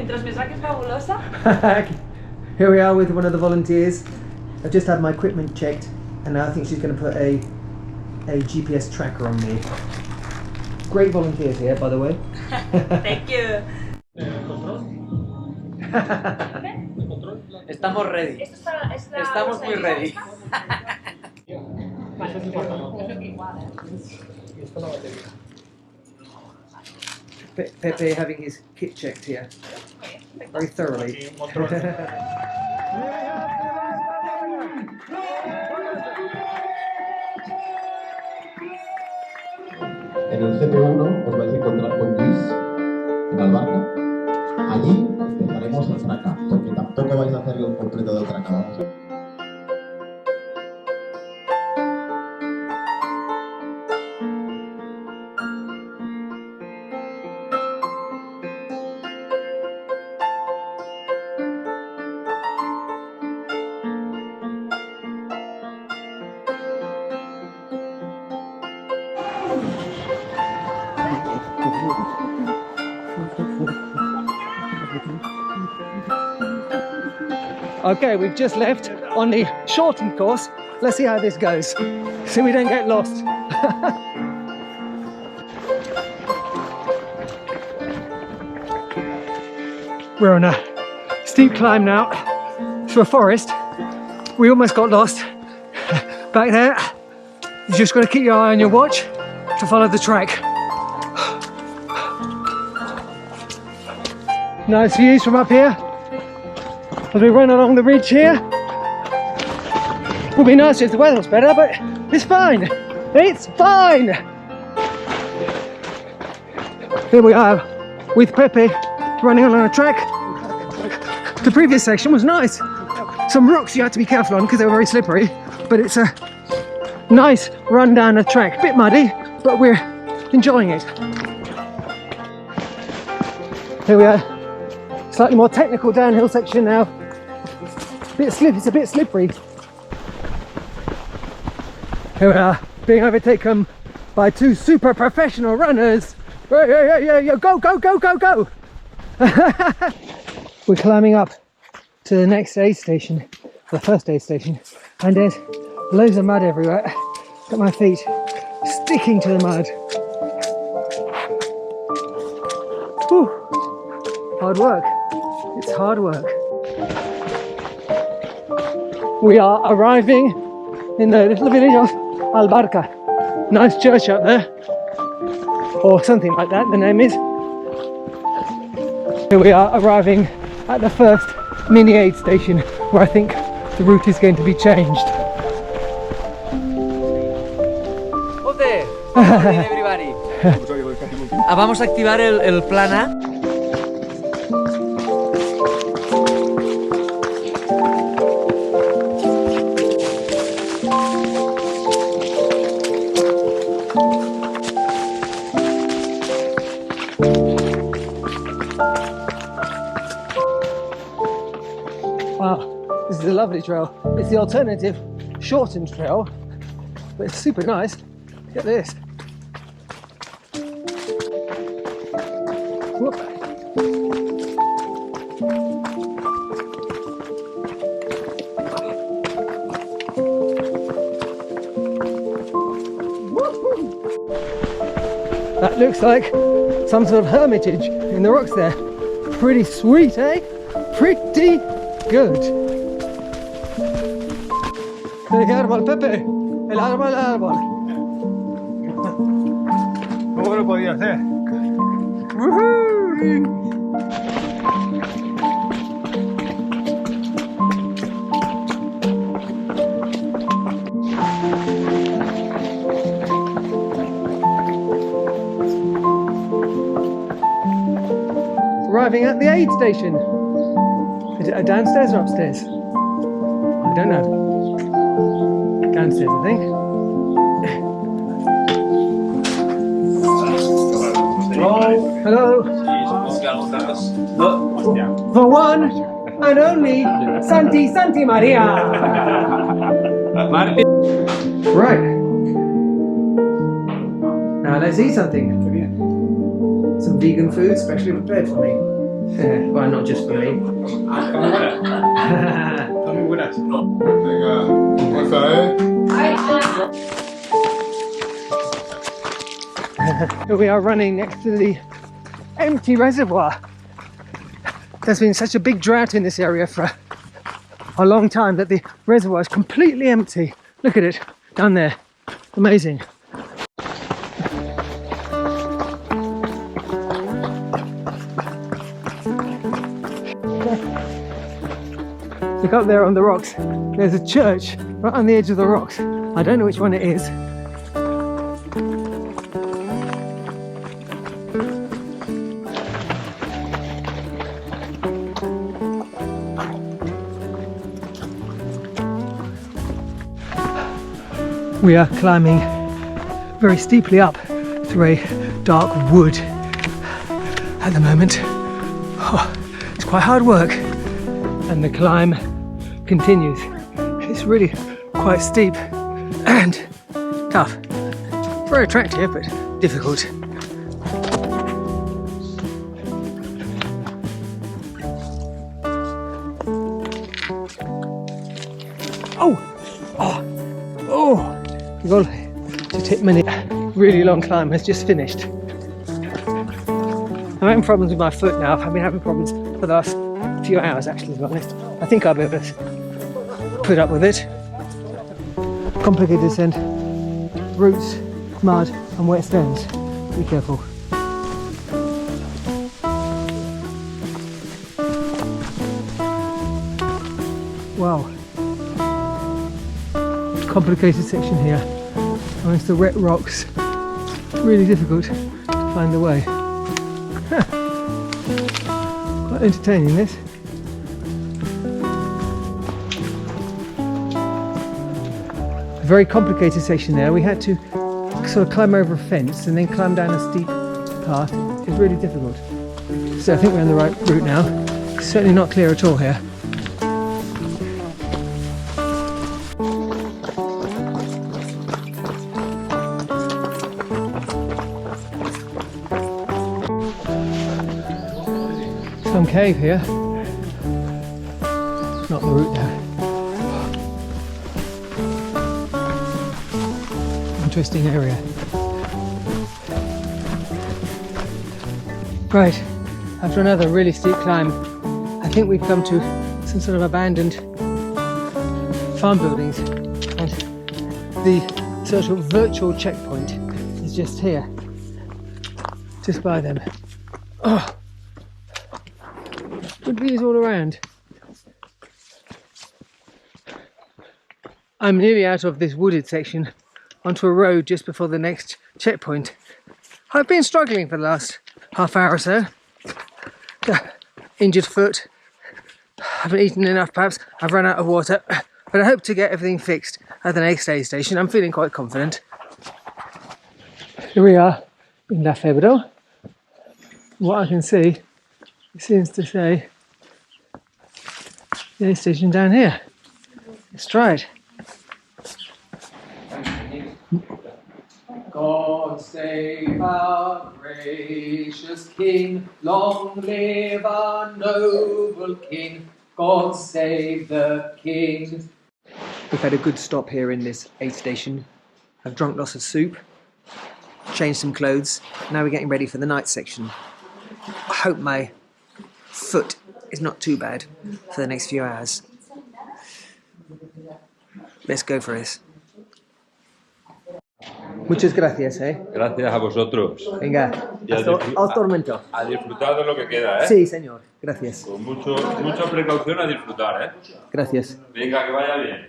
Mientras me saques fabulosa. Here we are with one of the volunteers. I've just had my equipment checked and now I think she's going to put a GPS tracker on me. Great volunteers here, by the way. Thank you. Estamos ready. Estamos muy ready. Pepe having his kit checked here very thoroughly. En el GP1 os vais a encontrar con Luis en Albarca. Allí empezaremos el traca, porque tampoco vais a hacer el completo del traca. Vamos a... Okay, we've just left on the shortened course. Let's see how this goes, so we don't get lost. We're on a steep climb now through a forest. We almost got lost. Back there, you just got to keep your eye on your watch to follow the track. Nice views from up here as we run along the ridge here. Would be nice if the weather was better, but it's fine. It's fine. Here we are with Pepe running along a track. The previous section was nice. Some rocks you had to be careful on because they were very slippery, but it's a nice run down a track. Bit muddy, but we're enjoying it. Here we are. Slightly more technical downhill section now. It's a bit slippery. Here we are, being overtaken by two super professional runners. Yeah, go, go, go, go, go! We're climbing up to the next aid station, the first aid station, and there's loads of mud everywhere. Got my feet sticking to the mud. Whew. Hard work. It's hard work. We are arriving in the little village of Albarca. Nice church up there, or something like that, the name is. Here we are arriving at the first mini aid station, where I think the route is going to be changed. Good morning, everybody. Vamos a activar el plan A. Wow, this is a lovely trail. It's the alternative shortened trail, but it's super nice. Look at this. Whoop. That looks like some sort of hermitage in the rocks there. Pretty sweet, eh? Pretty good. El árbol, Pepe. El árbol, el árbol. ¿Cómo lo podía hacer? Arriving at the aid station. Is it downstairs or upstairs? I don't know. Downstairs, I think. Hello. The one and only Santi Maria. Right. Now let's eat something. Some vegan food specially prepared for me. Well, not just for me. Están muy buenas. Venga, fuerza, Here we are running next to the empty reservoir. There's been such a big drought in this area for a long time that the reservoir is completely empty. Look at it down there. Amazing. Look up there on the rocks. There's a church right on the edge of the rocks. I don't know which one it is. We are climbing very steeply up through a dark wood at the moment. Oh, it's quite hard work, and the climb continues. It's really quite steep and tough. Very attractive, but difficult. Oh! Oh! Oh! The goal to take many really long climb has just finished. I'm having problems with my foot now. I've been having problems for the last few hours, actually, to be honest. I think I'll be able to put up with it. Complicated descent, roots, mud and wet stones. Be careful. Wow. Complicated section here amongst the wet rocks. Really difficult to find the way. Quite entertaining, this. A very complicated section there. We had to sort of climb over a fence and then climb down a steep path. It was really difficult. So I think we're on the right route now. It's certainly not clear at all here. Some cave here. Not the route there. Interesting area. Right, after another really steep climb, I think we've come to some sort of abandoned farm buildings, and the sort of virtual checkpoint is just here, just by them. Oh. Good views all around. I'm nearly out of this wooded section onto a road just before the next checkpoint. I've been struggling for the last half hour or so. Injured foot. I haven't eaten enough perhaps. I've run out of water. But I hope to get everything fixed at the next aid station. I'm feeling quite confident. Here we are in La Febro. What I can see, it seems to say the aid station down here. Let's try it. God save our gracious King, long live our noble King, God save the King. We've had a good stop here in this aid station. I've drunk lots of soup, changed some clothes, now we're getting ready for the night section. I hope my foot is not too bad for the next few hours. Let's go for this. Muchas gracias, Gracias a vosotros. Venga, hasta tormento. A disfrutar de lo que queda, Sí, señor. Gracias. Con mucha precaución a disfrutar, Gracias. Venga, que vaya bien.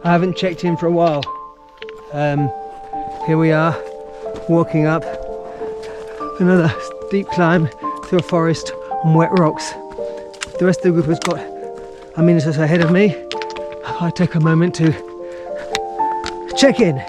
I haven't checked in for a while. Here we are, walking up another steep climb through a forest on wet rocks. The rest of the group has got a minute or so ahead of me. I take a moment to check in.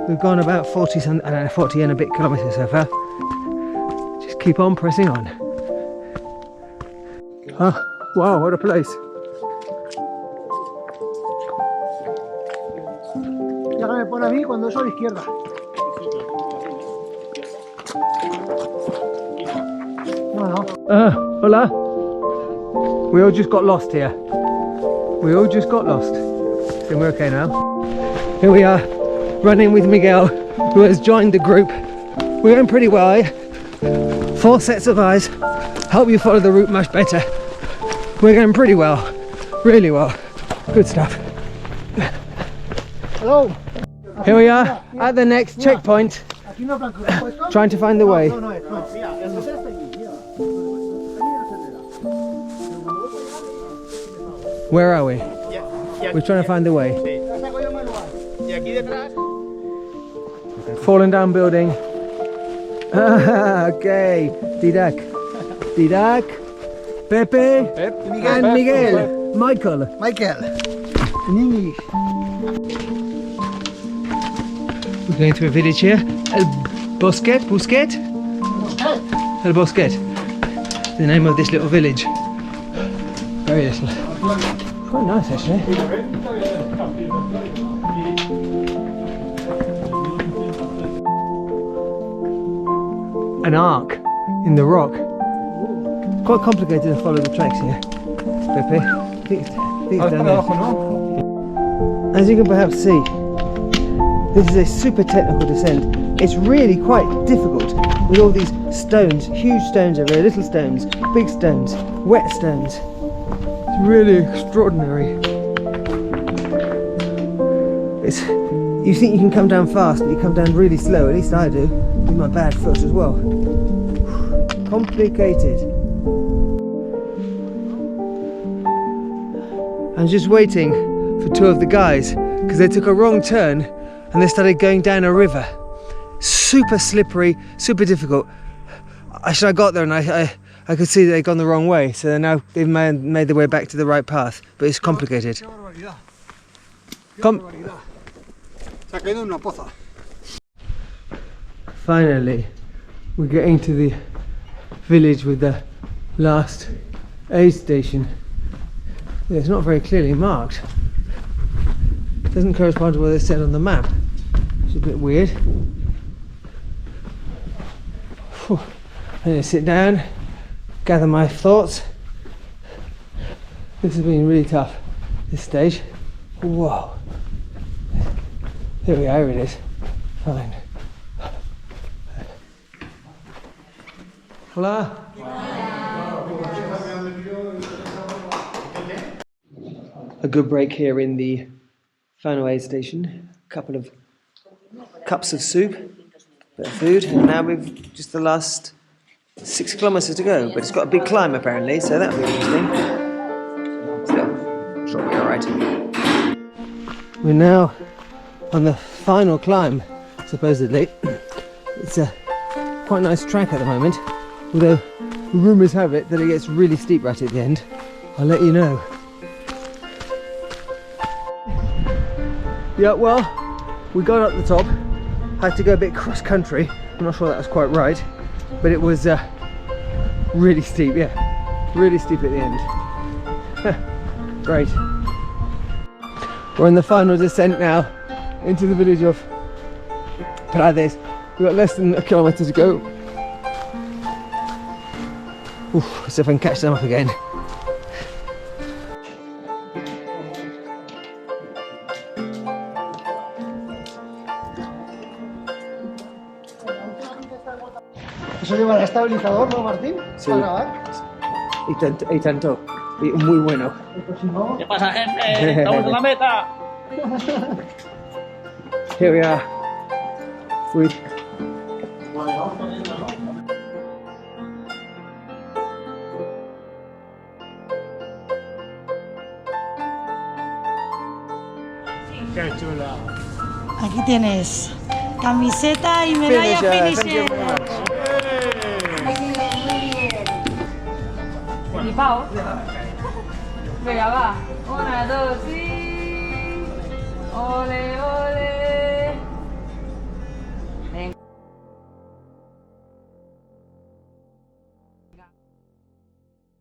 We've gone about 40 and a bit kilometers so far. Just keep on pressing on. Oh, wow, what a place. Ya me pone a mí cuando soy izquierda. No, Hola. We all just got lost here. We all just got lost. So we're okay now. Here we are, running with Miguel, who has joined the group. We're going pretty well, eh? 4 sets of eyes help you follow the route much better. We're going pretty well, really well. Good stuff. Hello. Here we are at the next checkpoint, Aquí no blanco. ¿Puesto? trying to find the way. No, no, no. Mira, el hotel está aquí. Mira. Where are we? We're trying to find the way. Falling down building. Okay. Didac. Didac. Pepe. And Miguel. Michael. Michael. In English. We're going through a village here. El Bosquet. Busquet? El Bosquet. The name of this little village. Very little. Quite nice actually. An arc in the rock. Quite complicated to follow the tracks here. Pepe, I think it's down there. As you can perhaps see, this is a super technical descent. It's really quite difficult with all these stones, huge stones over here, little stones, big stones, wet stones. It's really extraordinary. You think you can come down fast, but you come down really slow, at least I do, with my bad foot as well. Complicated. I'm just waiting for 2 of the guys, because they took a wrong turn and they started going down a river. Super slippery, super difficult. I should have got there and I could see that they'd gone the wrong way, so they've made their way back to the right path, but it's complicated. Finally, we're getting to the village with the last aid station. It's not very clearly marked. It doesn't correspond to what they said on the map. It's a bit weird. Whew. I'm going to sit down, gather my thoughts. This has been really tough, this stage. Whoa. Here we are, it is. Fine. Hola. A good break here in the final aid station. A couple of cups of soup, bit of food, and now we've just the last 6 kilometers to go. But it's got a big climb apparently, so that'll be interesting. Still, I'm sure we'll be alright. We're now on the final climb, supposedly. It's a quite nice track at the moment, although rumours have it that it gets really steep right at the end. I'll let you know. Yeah, well, we got up the top, had to go a bit cross country. I'm not sure that was quite right, but it was really steep, yeah, really steep at the end. Great. We're on the final descent now into the village of Prades. We've got less than a kilometre to go. Oof, let's see if I can catch them up again. Eso lleva el estabilizador, ¿no, Martín? Sí. Para grabar. Y tanto, y muy bueno. Pues si no, ¿Qué pasa, gente? ¡Estamos en la meta! Here we are with Aquí tienes camiseta y medalla finisher. Flipao. Venga, va. 1, 2, y... Ole, ole.